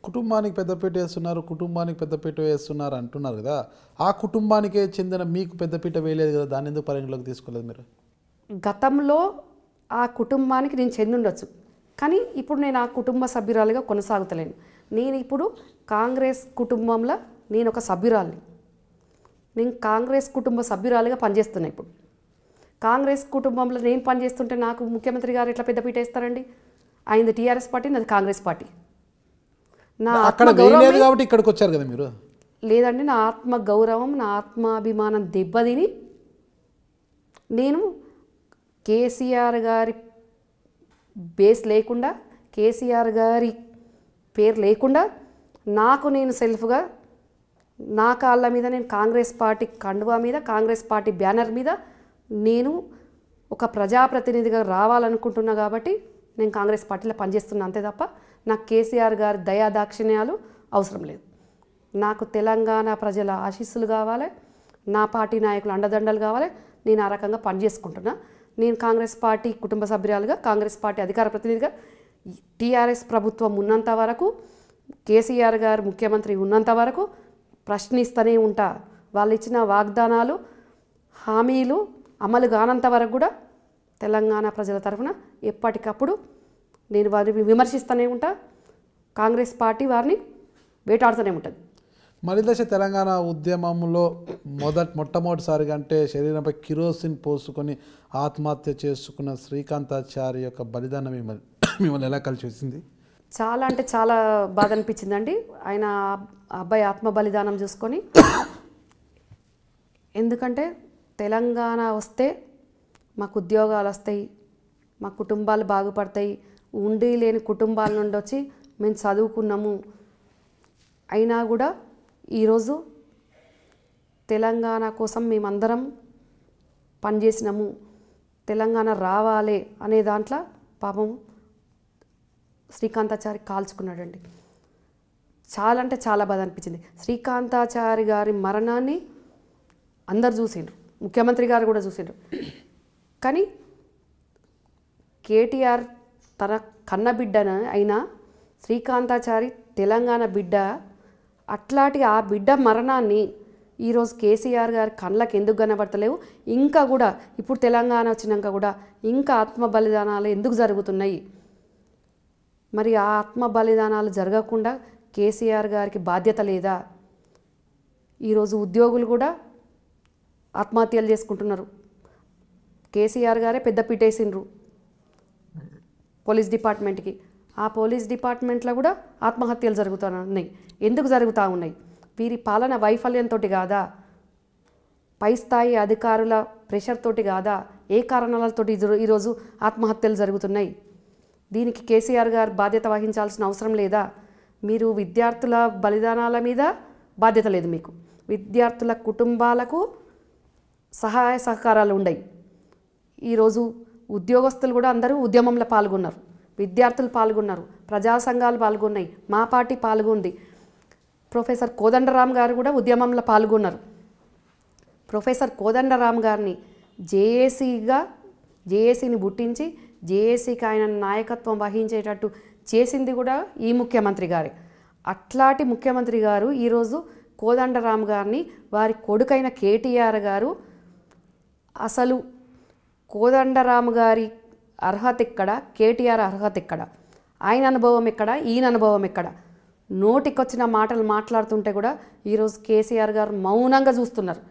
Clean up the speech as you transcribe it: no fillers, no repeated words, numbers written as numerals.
కుటుంబానికి పెద్దపీట వేస్తున్నారు అంటున్నారు కదా, ఆ కుటుంబానికే చెందిన మీకు పెద్దపీట వేయలేదు కదా, దాన్ని ఎందుకు పరిగణలోకి తీసుకోలేదు మీరు? గతంలో ఆ కుటుంబానికి నేను చెంది ఉండొచ్చు, కానీ ఇప్పుడు నేను ఆ కుటుంబ సభ్యురాలుగా కొనసాగుతలేను. నేను ఇప్పుడు కాంగ్రెస్ కుటుంబంలో నేను ఒక సభ్యురాలిని. నేను కాంగ్రెస్ కుటుంబ సభ్యురాలుగా పనిచేస్తున్నా. ఇప్పుడు కాంగ్రెస్ కుటుంబంలో నేను పనిచేస్తుంటే నాకు ముఖ్యమంత్రి గారు ఎట్లా పెద్దపీట వేస్తారండి? ఆయనది టీఆర్ఎస్ పార్టీ, నాది కాంగ్రెస్ పార్టీ. నా వేయలేదు కాబట్టి ఇక్కడికి వచ్చారు కదా మీరు. లేదండి, నా ఆత్మ గౌరవం, నా ఆత్మాభిమానం దెబ్బతిని నేను కేసీఆర్ గారి బేస్ లేకుండా, కేసీఆర్ గారి పేరు లేకుండా నాకు నేను సెల్ఫ్గా నా కాళ్ళ మీద నేను కాంగ్రెస్ పార్టీ కండువా మీద, కాంగ్రెస్ పార్టీ బ్యానర్ మీద నేను ఒక ప్రజాప్రతినిధిగా రావాలనుకుంటున్నా. కాబట్టి నేను కాంగ్రెస్ పార్టీలో పనిచేస్తున్నా, అంతే తప్ప నాకు కేసీఆర్ గారి దయాదాక్షిణ్యాలు అవసరం లేదు. నాకు తెలంగాణ ప్రజల ఆశీస్సులు కావాలి, నా పార్టీ నాయకులు అండదండలు కావాలి. నేను ఆ రకంగా పనిచేసుకుంటున్నా. నేను కాంగ్రెస్ పార్టీ కుటుంబ సభ్యురాలుగా, కాంగ్రెస్ పార్టీ అధికార ప్రతినిధిగా, టీఆర్ఎస్ ప్రభుత్వం ఉన్నంత వరకు, కేసీఆర్ గారు ముఖ్యమంత్రి ఉన్నంత వరకు ప్రశ్నిస్తూనే ఉంటా. వాళ్ళు ఇచ్చిన వాగ్దానాలు, హామీలు అమలు కానంత వరకు కూడా తెలంగాణ ప్రజల తరఫున ఎప్పటికప్పుడు నేను వారిని విమర్శిస్తూనే ఉంటా. కాంగ్రెస్ పార్టీ వారిని వేటాడుతూనే ఉంటుంది. మలిదశ తెలంగాణ ఉద్యమంలో మొట్టమొదటిసారిగా అంటే శరీరంపై కిరోసిన్ పోసుకొని ఆత్మహత్య చేసుకున్న శ్రీకాంతాచారి యొక్క బలిదానం మిమ్మల్ని ఎలా కలిసి వచ్చింది? చాలా అంటే చాలా బాధ అనిపించిందండి. ఆయన అబ్బాయి ఆత్మ బలిదానం చూసుకొని. ఎందుకంటే తెలంగాణ వస్తే మాకు ఉద్యోగాలు వస్తాయి, మా కుటుంబాలు బాగుపడతాయి, ఉండి లేని కుటుంబాల నుండి వచ్చి మేము చదువుకున్నాము, అయినా కూడా ఈరోజు తెలంగాణ కోసం మేమందరం పనిచేసినాము, తెలంగాణ రావాలి అనే దాంట్లో పాపం శ్రీకాంతాచారి కాల్చుకున్నాడండి. చాలా అంటే చాలా బాధ అనిపించింది. శ్రీకాంతాచారి గారి మరణాన్ని అందరు చూసిండ్రు, ముఖ్యమంత్రి గారు కూడా చూసిండ్రు. కానీ కేటీఆర్ తన కన్న బిడ్డ అయినా శ్రీకాంతాచారి తెలంగాణ బిడ్డ, అట్లాంటి ఆ బిడ్డ మరణాన్ని ఈరోజు కేసీఆర్ గారి కళ్ళకి ఎందుకు కనబడతలేవు? ఇంకా కూడా ఇప్పుడు తెలంగాణ వచ్చినాక కూడా ఇంకా ఆత్మ బలిదానాలు ఎందుకు జరుగుతున్నాయి? మరి ఆ ఆత్మ బలిదానాలు జరగకుండా కేసీఆర్ గారికి బాధ్యత లేదా? ఈరోజు ఉద్యోగులు కూడా ఆత్మహత్యలు చేసుకుంటున్నారు. కేసీఆర్ గారే పెద్ద పిటేసిండ్రు పోలీస్ డిపార్ట్మెంట్కి. ఆ పోలీస్ డిపార్ట్మెంట్లో కూడా ఆత్మహత్యలు జరుగుతూ ఉన్నాయి. ఎందుకు జరుగుతూ ఉన్నాయి? వీరి పాలన వైఫల్యంతో కాదా? పై స్థాయి అధికారుల ప్రెషర్ తోటి కాదా? ఏ కారణాలతో ఈరోజు ఆత్మహత్యలు జరుగుతున్నాయి? దీనికి కేసీఆర్ గారు బాధ్యత వహించాల్సిన అవసరం లేదా? మీరు విద్యార్థుల బలిదానాల మీద బాధ్యత లేదు మీకు. విద్యార్థుల కుటుంబాలకు సహాయ సహకారాలు ఉన్నాయి. ఈరోజు ఉద్యోగస్తులు కూడా అందరూ ఉద్యమంలో పాల్గొన్నారు, విద్యార్థులు పాల్గొన్నారు, ప్రజా సంఘాలు పాల్గొన్నాయి, మా పార్టీ పాల్గొంది. ప్రొఫెసర్ కోదండరామ్ గారు కూడా ఉద్యమంలో పాల్గొన్నారు. ప్రొఫెసర్ కోదండరామ్ గారిని జేఏసీని పుట్టించి జేఏసీకి ఆయన నాయకత్వం వహించేటట్టు చేసింది కూడా ఈ ముఖ్యమంత్రి గారే. అట్లాంటి ముఖ్యమంత్రి గారు ఈరోజు కోదండరామ్ గారిని, వారి కొడుకైన కేటీఆర్ గారు, అసలు కోదండరామ్ గారి అర్హత ఎక్కడ, కేటీఆర్ అర్హత ఎక్కడ, ఆయన అనుభవం ఎక్కడ, ఈయన అనుభవం ఎక్కడ? నోటికొచ్చిన మాటలు మాట్లాడుతుంటే కూడా ఈరోజు కేసీఆర్ గారు మౌనంగా చూస్తున్నారు.